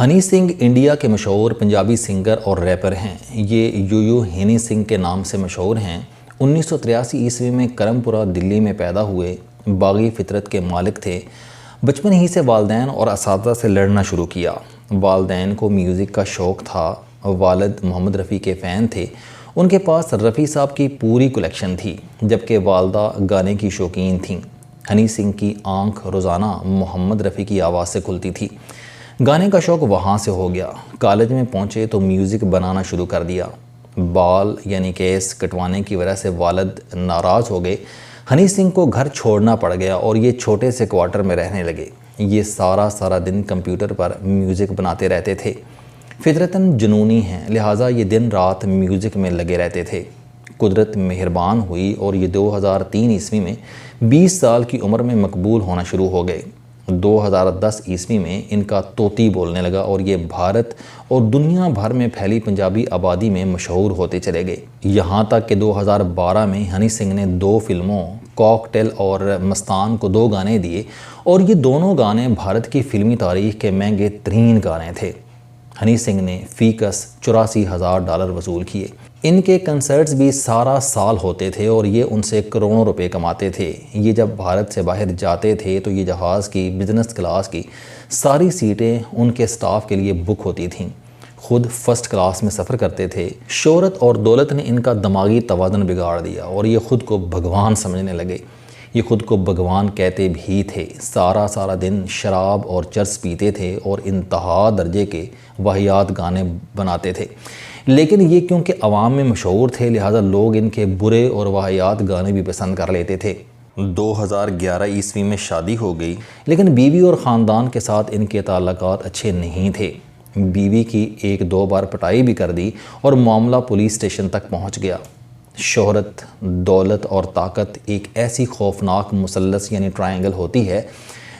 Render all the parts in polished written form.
Honey Singh India کے مشہور Punjabi singer اور ریپر ہیں۔ یہ یو ہنی سنگھ کے نام سے مشہور ہیں۔ 1983 عیسوی میں کرم پورہ دلی میں پیدا ہوئے، باغی فطرت کے مالک تھے۔ بچپن ہی سے والدین اور اساتذہ سے لڑنا شروع کیا۔ والدین کو میوزک کا شوق تھا۔ والد محمد رفیع کے فین تھے۔ ان کے پاس رفیع صاحب کی پوری کلیکشن تھی، جبکہ والدہ گانے کی شوقین تھیں۔ ہنی سنگھ کی آنکھ روزانہ محمد رفیع کی آواز سے کھلتی تھی۔ گانے کا شوق وہاں سے ہو گیا۔ کالج میں پہنچے تو میوزک بنانا شروع کر دیا۔ بال یعنی کیس کٹوانے کی وجہ سے والد ناراض ہو گئے۔ ہنی سنگھ کو گھر چھوڑنا پڑ گیا اور یہ چھوٹے سے کوارٹر میں رہنے لگے۔ یہ سارا دن کمپیوٹر پر میوزک بناتے رہتے تھے۔ فطرتاً جنونی ہیں، لہٰذا یہ دن رات میوزک میں لگے رہتے تھے۔ قدرت مہربان ہوئی اور یہ 2003 عیسوی میں 20 سال کی عمر میں مقبول ہونا شروع ہو گئے۔ 2010 عیسوی میں ان کا طوطی بولنے لگا اور یہ بھارت اور دنیا بھر میں پھیلی پنجابی آبادی میں مشہور ہوتے چلے گئے۔ یہاں تک کہ 2012 میں ہنی سنگھ نے 2 فلموں کاکٹیل اور مستان کو 2 گانے دیے اور یہ دونوں گانے بھارت کی فلمی تاریخ کے مہنگے ترین گانے تھے۔ ہنی سنگھ نے فی کس $84,000 وصول کیے۔ ان کے کنسرٹس بھی سارا سال ہوتے تھے اور یہ ان سے کروڑوں روپے کماتے تھے۔ یہ جب بھارت سے باہر جاتے تھے تو یہ جہاز کی بزنس کلاس کی ساری سیٹیں ان کے سٹاف کے لیے بک ہوتی تھیں۔ خود فرسٹ کلاس میں سفر کرتے تھے۔ شہرت اور دولت نے ان کا دماغی توازن بگاڑ دیا اور یہ خود کو بھگوان سمجھنے لگے۔ یہ خود کو بھگوان کہتے بھی تھے۔ سارا دن شراب اور چرس پیتے تھے اور انتہا درجے کے واہیات گانے بناتے تھے۔ لیکن یہ کیونکہ عوام میں مشہور تھے، لہٰذا لوگ ان کے برے اور واہیات گانے بھی پسند کر لیتے تھے۔ 2011 عیسوی میں شادی ہو گئی، لیکن بیوی اور خاندان کے ساتھ ان کے تعلقات اچھے نہیں تھے۔ بیوی کی 1-2 بار پٹائی بھی کر دی اور معاملہ پولیس اسٹیشن تک پہنچ گیا۔ شہرت، دولت اور طاقت ایک ایسی خوفناک مثلث یعنی ٹرائنگل ہوتی ہے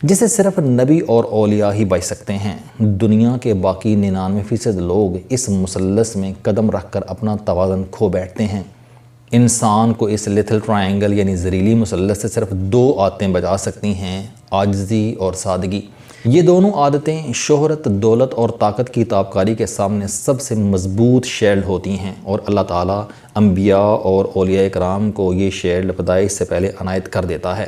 جسے صرف نبی اور اولیاء ہی بچ سکتے ہیں۔ دنیا کے باقی 99% لوگ اس مثلث میں قدم رکھ کر اپنا توازن کھو بیٹھتے ہیں۔ انسان کو اس لیتھل ٹرائنگل یعنی زہریلی مثلث سے صرف 2 عادتیں بچا سکتی ہیں، عاجزی اور سادگی۔ یہ دونوں عادتیں شہرت، دولت اور طاقت کی تابکاری کے سامنے سب سے مضبوط شیلڈ ہوتی ہیں اور اللہ تعالیٰ انبیاء اور اولیاء کرام کو یہ شیلڈ پیدائش سے پہلے عنایت کر دیتا ہے،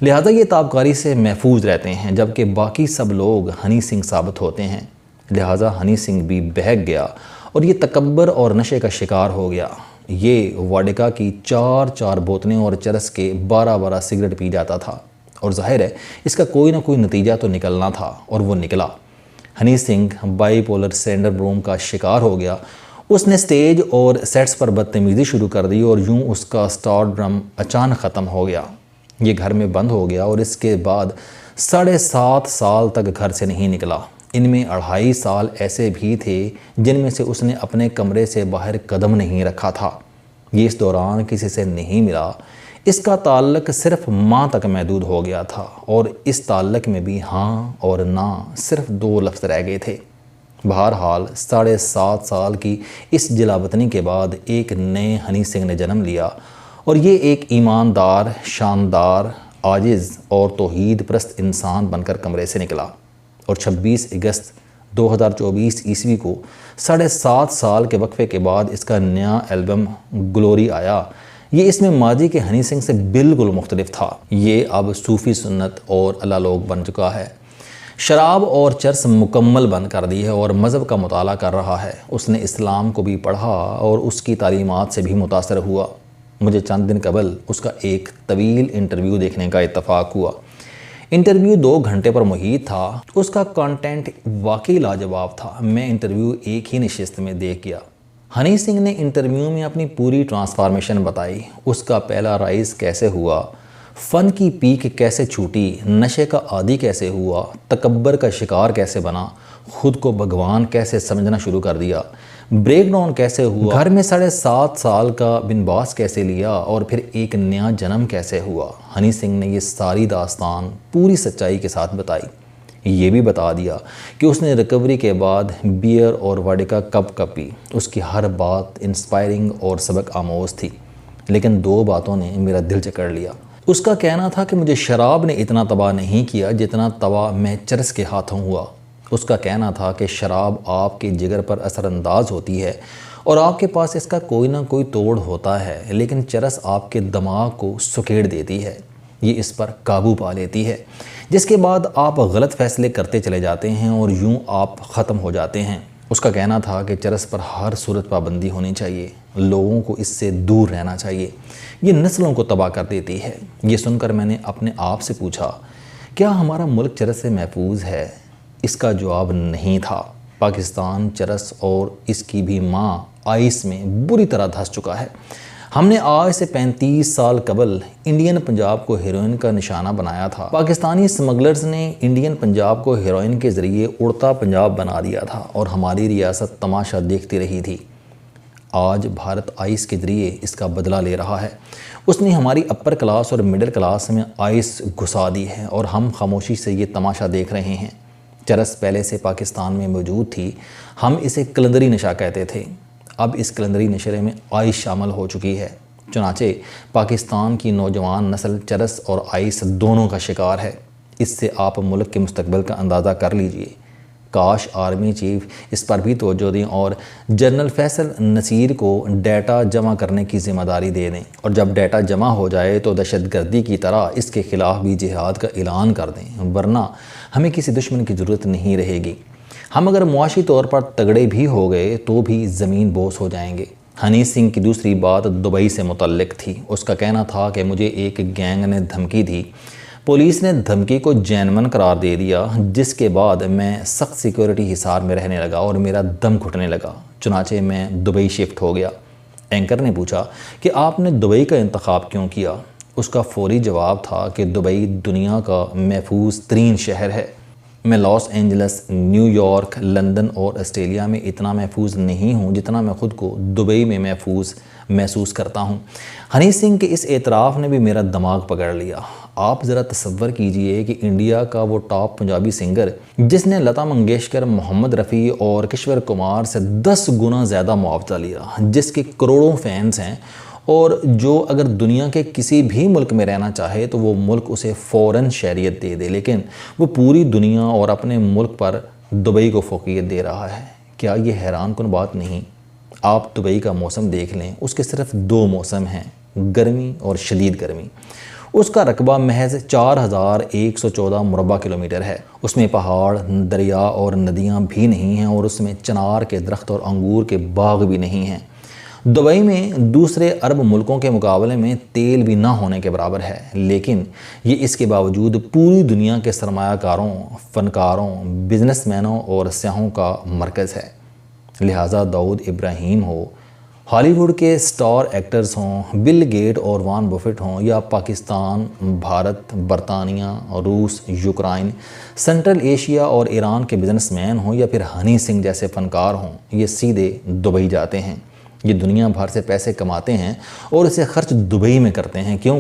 لہذا یہ تابکاری سے محفوظ رہتے ہیں، جبکہ باقی سب لوگ ہنی سنگھ ثابت ہوتے ہیں۔ لہذا ہنی سنگھ بھی بہک گیا اور یہ تکبر اور نشے کا شکار ہو گیا۔ یہ واڈکا کی 4 بوتلیں اور چرس کے 12 سگریٹ پی جاتا تھا اور ظاہر ہے اس کا کوئی نہ کوئی نتیجہ تو نکلنا تھا اور وہ نکلا۔ Honey Singh by polar syndrome کا شکار ہو گیا۔ اس نے سٹیج اور سیٹس پر بدتمیزی شروع کر دی اور یوں اس کا سٹارڈم اچانک ختم ہو گیا۔ یہ گھر میں بند ہو گیا اور اس کے بعد 7.5 سال تک گھر سے نہیں نکلا۔ ان میں 2.5 سال ایسے بھی تھے جن میں سے اس نے اپنے کمرے سے باہر قدم نہیں رکھا تھا۔ یہ اس دوران کسی سے نہیں ملا۔ اس کا تعلق صرف ماں تک محدود ہو گیا تھا اور اس تعلق میں بھی ہاں اور نہ صرف 2 لفظ رہ گئے تھے۔ بہرحال 7.5 سال کی اس جلاوطنی کے بعد ایک نئے ہنی سنگھ نے جنم لیا اور یہ ایک ایماندار، شاندار، عاجز اور توحید پرست انسان بن کر کمرے سے نکلا اور 26 اگست 2024 عیسوی کو 7.5 سال کے وقفے کے بعد اس کا نیا البم گلوری آیا۔ یہ اس میں ماضی کے ہنی سنگھ سے بالکل مختلف تھا۔ یہ اب صوفی سنت اور اللہ لوگ بن چکا ہے۔ شراب اور چرس مکمل بند کر دی ہے اور مذہب کا مطالعہ کر رہا ہے۔ اس نے اسلام کو بھی پڑھا اور اس کی تعلیمات سے بھی متاثر ہوا۔ مجھے چند دن قبل اس کا ایک طویل انٹرویو دیکھنے کا اتفاق ہوا۔ انٹرویو 2 گھنٹے پر محیط تھا۔ اس کا کانٹینٹ واقعی لاجواب تھا۔ میں انٹرویو ایک ہی نشست میں دیکھ گیا۔ ہنی سنگھ نے انٹرویو میں اپنی پوری ٹرانسفارمیشن بتائی۔ اس کا پہلا رائز کیسے ہوا، فن کی پیک کیسے چھوٹی، نشے کا عادی کیسے ہوا، تکبر کا شکار کیسے بنا، خود کو بھگوان کیسے سمجھنا شروع کر دیا، بریک ڈاؤن کیسے ہوا، گھر میں 7.5 سال کا بنواس کیسے لیا اور پھر ایک نیا جنم کیسے ہوا۔ ہنی سنگھ نے یہ ساری داستان پوری سچائی کے ساتھ بتائی۔ یہ بھی بتا دیا کہ اس نے ریکوری کے بعد بیئر اور واڈکا کب پی۔ اس کی ہر بات انسپائرنگ اور سبق آموز تھی، لیکن 2 باتوں نے میرا دل جکڑ لیا۔ اس کا کہنا تھا کہ مجھے شراب نے اتنا تباہ نہیں کیا جتنا تباہ میں چرس کے ہاتھوں ہوا۔ اس کا کہنا تھا کہ شراب آپ کے جگر پر اثر انداز ہوتی ہے اور آپ کے پاس اس کا کوئی نہ کوئی توڑ ہوتا ہے، لیکن چرس آپ کے دماغ کو سکیڑ دیتی ہے، یہ اس پر قابو پا لیتی ہے، جس کے بعد آپ غلط فیصلے کرتے چلے جاتے ہیں اور یوں آپ ختم ہو جاتے ہیں۔ اس کا کہنا تھا کہ چرس پر ہر صورت پابندی ہونی چاہیے، لوگوں کو اس سے دور رہنا چاہیے، یہ نسلوں کو تباہ کر دیتی ہے۔ یہ سن کر میں نے اپنے آپ سے پوچھا، کیا ہمارا ملک چرس سے محفوظ ہے؟ اس کا جواب نہیں تھا۔ پاکستان چرس اور اس کی بھی ماں آئس میں بری طرح دھنس چکا ہے۔ ہم نے آج سے 35 سال قبل انڈین پنجاب کو ہیروئن کا نشانہ بنایا تھا۔ پاکستانی سمگلرز نے انڈین پنجاب کو ہیروئن کے ذریعے اڑتا پنجاب بنا دیا تھا اور ہماری ریاست تماشا دیکھتی رہی تھی۔ آج بھارت آئس کے ذریعے اس کا بدلہ لے رہا ہے۔ اس نے ہماری اپر کلاس اور مڈل کلاس میں آئس گھسا دی ہے اور ہم خاموشی سے یہ تماشا دیکھ رہے ہیں۔ چرس پہلے سے پاکستان میں موجود تھی، ہم اسے قلندری نشہ کہتے تھے، اب اس قلندری نشے میں آئس شامل ہو چکی ہے۔ چنانچہ پاکستان کی نوجوان نسل چرس اور آئس دونوں کا شکار ہے۔ اس سے آپ ملک کے مستقبل کا اندازہ کر لیجئے۔ کاش آرمی چیف اس پر بھی توجہ دیں اور جنرل فیصل نصیر کو ڈیٹا جمع کرنے کی ذمہ داری دے دیں، اور جب ڈیٹا جمع ہو جائے تو دہشت گردی کی طرح اس کے خلاف بھی جہاد کا اعلان کر دیں، ورنہ ہمیں کسی دشمن کی ضرورت نہیں رہے گی۔ ہم اگر معاشی طور پر تگڑے بھی ہو گئے تو بھی زمین بوس ہو جائیں گے۔ ہنی سنگھ کی دوسری بات دبئی سے متعلق تھی۔ اس کا کہنا تھا کہ مجھے ایک گینگ نے دھمکی دی، پولیس نے دھمکی کو جینون قرار دے دیا، جس کے بعد میں سخت سیکیورٹی حصار میں رہنے لگا اور میرا دم گھٹنے لگا، چنانچہ میں دبئی شفٹ ہو گیا۔ اینکر نے پوچھا کہ آپ نے دبئی کا انتخاب کیوں کیا؟ اس کا فوری جواب تھا کہ دبئی دنیا کا محفوظ ترین شہر ہے۔ میں Los Angeles, New York, London اور آسٹریلیا میں اتنا محفوظ نہیں ہوں جتنا میں خود کو دبئی میں محفوظ محسوس کرتا ہوں۔ ہنی سنگھ کے اس اعتراف نے بھی میرا دماغ پکڑ لیا۔ آپ ذرا تصور کیجئے کہ انڈیا کا وہ ٹاپ پنجابی سنگر جس نے لتا منگیشکر، محمد رفیع اور کشور کمار سے 10 گنا زیادہ معاوضہ لیا، جس کے کروڑوں فینس ہیں، اور جو اگر دنیا کے کسی بھی ملک میں رہنا چاہے تو وہ ملک اسے فوراً شہریت دے دے، لیکن وہ پوری دنیا اور اپنے ملک پر دبئی کو فوقیت دے رہا ہے۔ کیا یہ حیران کن بات نہیں؟ آپ دبئی کا موسم دیکھ لیں، اس کے صرف 2 موسم ہیں، گرمی اور شدید گرمی۔ اس کا رقبہ محض 4114 مربع کلومیٹر ہے۔ اس میں پہاڑ، دریا اور ندیاں بھی نہیں ہیں، اور اس میں چنار کے درخت اور انگور کے باغ بھی نہیں ہیں۔ دبئی میں دوسرے عرب ملکوں کے مقابلے میں تیل بھی نہ ہونے کے برابر ہے، لیکن یہ اس کے باوجود پوری دنیا کے سرمایہ کاروں، فنکاروں، بزنس مینوں اور سیاحوں کا مرکز ہے۔ لہٰذا داؤد ابراہیم ہو، ہالی ووڈ کے سٹار ایکٹرز ہوں، بل گیٹ اور وارن بفیٹ ہوں، یا پاکستان، بھارت، برطانیہ، روس، یوکرائن، سنٹرل ایشیا اور ایران کے بزنس مین ہوں، یا پھر ہنی سنگھ جیسے فنکار ہوں، یہ سیدھے دبئی جاتے ہیں۔ یہ دنیا بھر سے پیسے کماتے ہیں اور اسے خرچ دبئی میں کرتے ہیں۔ کیوں؟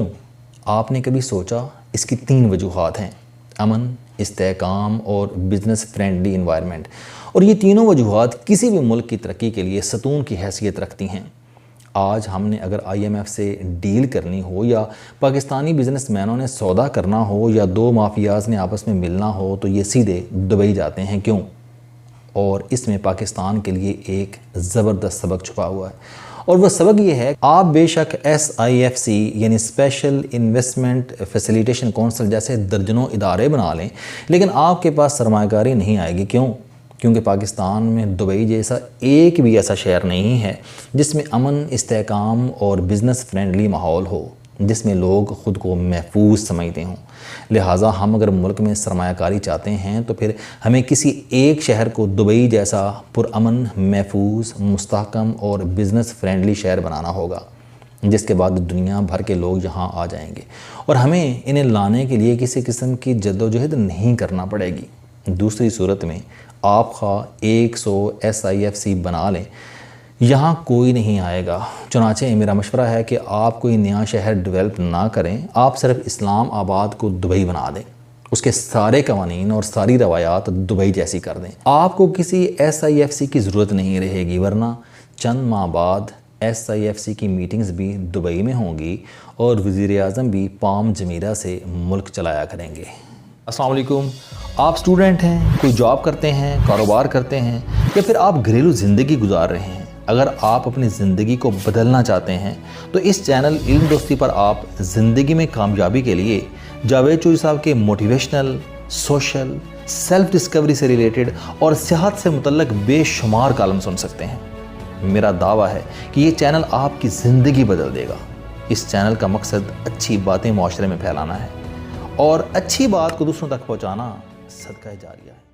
آپ نے کبھی سوچا؟ اس کی 3 وجوہات ہیں: امن، استحکام اور بزنس فرینڈلی انوائرمنٹ، اور یہ تینوں وجوہات کسی بھی ملک کی ترقی کے لیے ستون کی حیثیت رکھتی ہیں۔ آج ہم نے اگر IMF سے ڈیل کرنی ہو، یا پاکستانی بزنس مینوں نے سودا کرنا ہو، یا 2 مافیاز نے آپس میں ملنا ہو، تو یہ سیدھے دبئی جاتے ہیں۔ کیوں؟ اور اس میں پاکستان کے لیے ایک زبردست سبق چھپا ہوا ہے، اور وہ سبق یہ ہے، آپ بے شک SIFC یعنی اسپیشل انویسٹمنٹ فیسیلیٹیشن کونسل جیسے درجنوں ادارے بنا لیں، لیکن آپ کے پاس سرمایہ کاری نہیں آئے گی۔ کیوں؟ کیونکہ پاکستان میں دبئی جیسا ایک بھی ایسا شہر نہیں ہے جس میں امن، استحکام اور بزنس فرینڈلی ماحول ہو، جس میں لوگ خود کو محفوظ سمجھتے ہوں۔ لہٰذا ہم اگر ملک میں سرمایہ کاری چاہتے ہیں تو پھر ہمیں کسی ایک شہر کو دبئی جیسا پرامن، محفوظ، مستحکم اور بزنس فرینڈلی شہر بنانا ہوگا، جس کے بعد دنیا بھر کے لوگ یہاں آ جائیں گے، اور ہمیں انہیں لانے کے لیے کسی قسم کی جدوجہد نہیں کرنا پڑے گی۔ دوسری صورت میں آپ خواہ 100 SIFC بنا لیں، یہاں کوئی نہیں آئے گا۔ چنانچہ میرا مشورہ ہے کہ آپ کوئی نیا شہر ڈیولپ نہ کریں، آپ صرف اسلام آباد کو دبئی بنا دیں، اس کے سارے قوانین اور ساری روایات دبئی جیسی کر دیں۔ آپ کو کسی SIFC کی ضرورت نہیں رہے گی، ورنہ چند ماہ بعد SIFC کی میٹنگز بھی دبئی میں ہوں گی، اور وزیر اعظم بھی پام جمیرہ سے ملک چلایا کریں گے۔ السلام علیکم، آپ اسٹوڈنٹ ہیں، کوئی جاب کرتے ہیں، کاروبار کرتے ہیں، یا پھر آپ گھریلو زندگی گزار رہے ہیں، اگر آپ اپنی زندگی کو بدلنا چاہتے ہیں تو اس چینل علم دوستی پر آپ زندگی میں کامیابی کے لیے جاوید چوہدری صاحب کے موٹیویشنل، سوشل، سیلف ڈسکوری سے ریلیٹڈ اور صحت سے متعلق بے شمار کالم سن سکتے ہیں۔ میرا دعویٰ ہے کہ یہ چینل آپ کی زندگی بدل دے گا۔ اس چینل کا مقصد اچھی باتیں معاشرے میں پھیلانا ہے اور اچھی بات کو دوسروں تک پہنچانا صدقہ جاریہ ہے۔